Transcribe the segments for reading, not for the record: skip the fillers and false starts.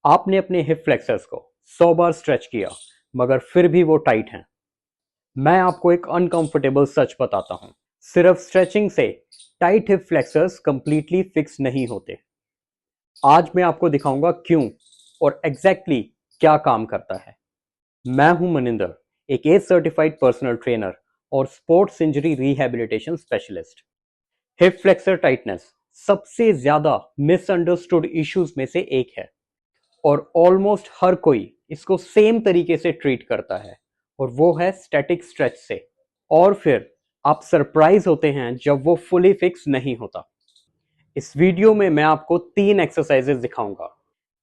आपने अपने hip flexors को 100 बार स्ट्रेच किया मगर फिर भी वो टाइट हैं। मैं आपको एक अनकंफर्टेबल सच बताता हूं। सिर्फ स्ट्रेचिंग से tight hip flexors completely fix नहीं होते। आज मैं आपको दिखाऊंगा क्यों और एग्जैक्टली क्या काम करता है। मैं हूं मनिंदर, एक एज सर्टिफाइड पर्सनल ट्रेनर और sports injury rehabilitation specialist. Hip flexor tightness सबसे ज्यादा मिसअंडरस्टूड इश्यूज में से एक है और ऑलमोस्ट हर कोई इसको सेम तरीके से ट्रीट करता है और वो है स्टैटिक स्ट्रेच से। और फिर आप सरप्राइज होते हैं जब वो फुली फिक्स नहीं होता। इस वीडियो में मैं आपको 3 एक्सरसाइजेस दिखाऊंगा।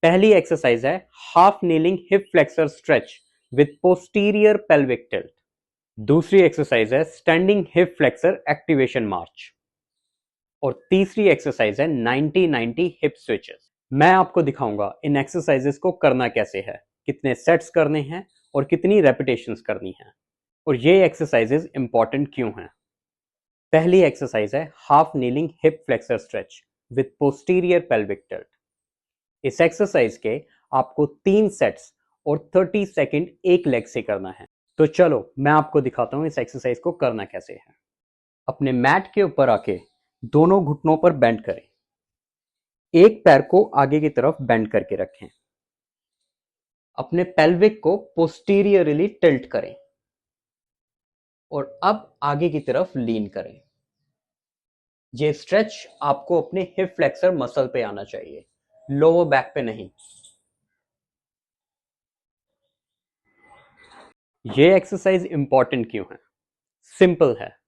पहली एक्सरसाइज है half kneeling hip flexor stretch with posterior pelvic tilt. दूसरी एक्सरसाइज है स्टैंडिंग हिप फ्लेक्सर एक्टिवेशन मार्च। और तीसरी एक्सरसाइज है 90-90 हिप स्विचेस। मैं आपको दिखाऊंगा इन एक्सरसाइजेस को करना कैसे है, कितने सेट्स करने हैं और कितनी रेपिटेशंस करनी है, और ये एक्सरसाइजेस इंपॉर्टेंट क्यों हैं। पहली एक्सरसाइज है half kneeling hip flexor stretch with posterior pelvic tilt. इस एक्सरसाइज के आपको 3 सेट्स और 30 सेकंड एक लेग से करना है। तो चलो मैं आपको दिखाता हूं इस एक्सरसाइज को करना कैसे है। अपने मैट के ऊपर आके दोनों घुटनों पर बेंड करें। एक पैर को आगे की तरफ बेंड करके रखें। अपने पेल्विक को पोस्टीरियरली टिल्ट करें और अब आगे की तरफ लीन करें। ये स्ट्रेच आपको अपने हिप फ्लेक्सर मसल पे आना चाहिए, लोअर बैक पे नहीं। ये एक्सरसाइज इंपॉर्टेंट क्यों है? सिंपल है।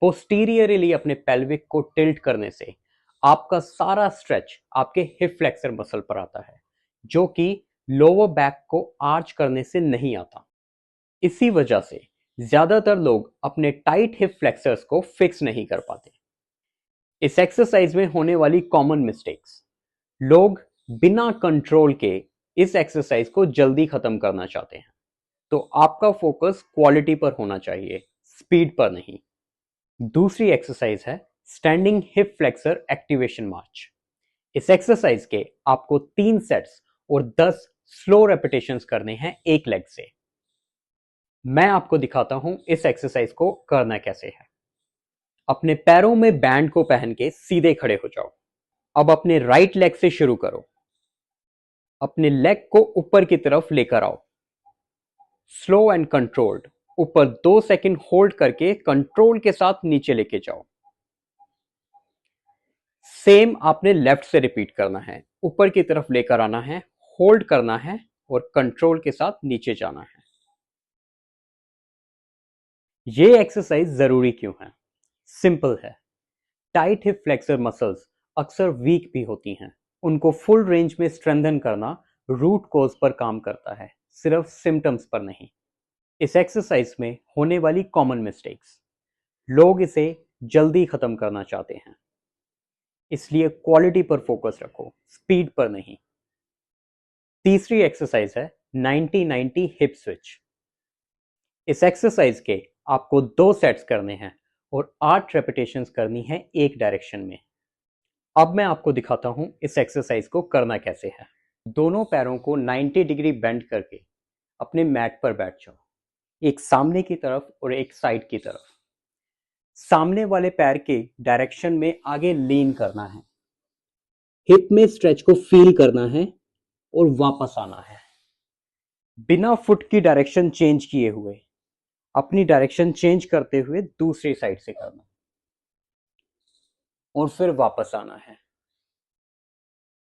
पोस्टीरियरली अपने पेल्विक को टिल्ट करने से आपका सारा स्ट्रेच आपके हिप फ्लेक्सर मसल पर आता है, जो कि लोअर बैक को आर्च करने से नहीं आता। इसी वजह से ज्यादातर लोग अपने टाइट हिप फ्लेक्सर्स को फिक्स नहीं कर पाते। इस एक्सरसाइज में होने वाली कॉमन मिस्टेक्स: लोग बिना कंट्रोल के इस एक्सरसाइज को जल्दी खत्म करना चाहते हैं। तो आपका फोकस क्वालिटी पर होना चाहिए, स्पीड पर नहीं। दूसरी एक्सरसाइज है स्टैंडिंग हिप फ्लेक्सर एक्टिवेशन मार्च। इस एक्सरसाइज के आपको 3 सेट्स और 10 स्लो रेपिटेशंस करने हैं एक लेग से। मैं आपको दिखाता हूं इस एक्सरसाइज को करना कैसे है। अपने पैरों में बैंड को पहन के सीधे खड़े हो जाओ। अब अपने राइट लेग से शुरू करो। अपने लेग को ऊपर की तरफ लेकर आओ, स्लो एंड कंट्रोल्ड। ऊपर 2 सेकंड होल्ड करके कंट्रोल के साथ नीचे लेके जाओ। सेम आपने लेफ्ट से रिपीट करना है। ऊपर की तरफ लेकर आना है, होल्ड करना है और कंट्रोल के साथ नीचे जाना है। ये एक्सरसाइज जरूरी क्यों है? सिंपल है। टाइट हिप फ्लेक्सर मसल्स अक्सर वीक भी होती हैं। उनको फुल रेंज में स्ट्रेंथन करना रूट कॉज पर काम करता है, सिर्फ सिम्टम्स पर नहीं। इस एक्सरसाइज में होने वाली कॉमन मिस्टेक्स: लोग इसे जल्दी खत्म करना चाहते हैं, इसलिए क्वालिटी पर फोकस रखो, स्पीड पर नहीं। तीसरी एक्सरसाइज है 90-90 हिप स्विच। इस एक्सरसाइज के आपको 2 सेट्स करने हैं और 8 रेपिटेशंस करनी है एक डायरेक्शन में। अब मैं आपको दिखाता हूं इस एक्सरसाइज को करना कैसे है। दोनों पैरों को 90 डिग्री बेंड करके अपने मैट पर बैठ जाओ, एक सामने की तरफ और एक साइड की तरफ। सामने वाले पैर के डायरेक्शन में आगे लीन करना है, हिप में स्ट्रेच को फील करना है और वापस आना है। बिना फुट की डायरेक्शन चेंज किए हुए अपनी डायरेक्शन चेंज करते हुए दूसरी साइड से करना और फिर वापस आना है।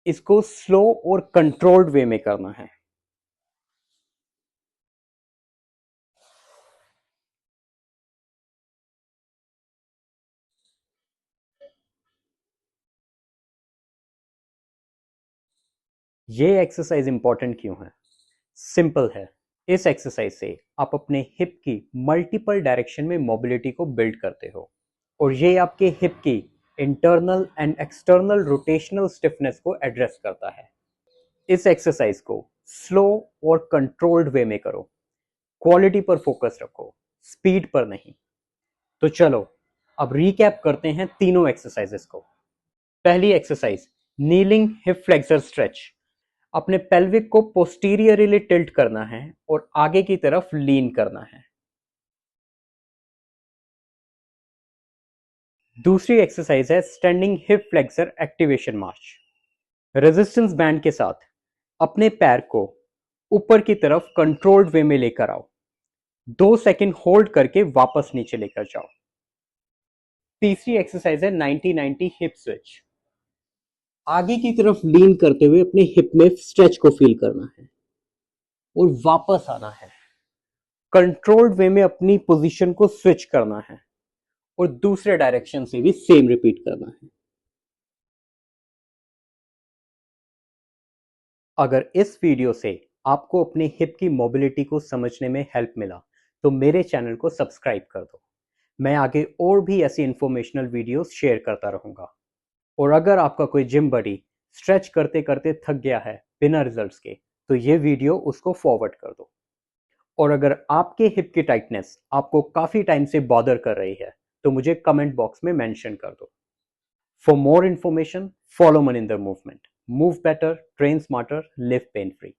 इसको स्लो और कंट्रोल्ड वे में करना है। ये एक्सरसाइज इंपॉर्टेंट क्यों है? सिंपल है। इस एक्सरसाइज से आप अपने हिप की मल्टीपल डायरेक्शन में मोबिलिटी को बिल्ड करते हो और ये आपके हिप की internal and external rotational stiffness को एड्रेस करता है। इस एक्सरसाइज को स्लो और कंट्रोल्ड वे में करो, क्वालिटी पर फोकस रखो, स्पीड पर नहीं। तो चलो अब रीकैप करते हैं तीनों एक्सरसाइजेस को। पहली exercise kneeling hip flexor stretch. अपने पेल्विक को पोस्टीरियरली टिल्ट करना है और आगे की तरफ लीन करना है। दूसरी एक्सरसाइज है स्टैंडिंग हिप फ्लेक्सर एक्टिवेशन मार्च। रेजिस्टेंस बैंड के साथ अपने पैर को ऊपर की तरफ कंट्रोल्ड वे में लेकर आओ। 2 सेकंड होल्ड करके वापस नीचे लेकर जाओ। तीसरी एक्सरसाइज है 90-90 हिप स्विच। आगे की तरफ लीन करते हुए अपने हिप में स्ट्रेच को फील करना है और वापस आना है। कंट्रोल्ड वे में अपनी पोजीशन को स्विच करना है और दूसरे डायरेक्शन से भी सेम रिपीट करना है। अगर इस वीडियो से आपको अपने हिप की मोबिलिटी को समझने में हेल्प मिला तो मेरे चैनल को सब्सक्राइब कर दो। मैं आगे और भी ऐसी इंफॉर्मेशनल वीडियोस शेयर करता रहूंगा। और अगर आपका कोई जिम बडी स्ट्रेच करते करते थक गया है बिना रिजल्ट्स के, तो ये वीडियो उसको फॉरवर्ड कर दो। और अगर आपके हिप की टाइटनेस आपको काफी टाइम से बॉदर कर रही है तो मुझे कमेंट बॉक्स में मेंशन कर दो। For more information follow Maninder movement. Move better, train smarter, live pain free.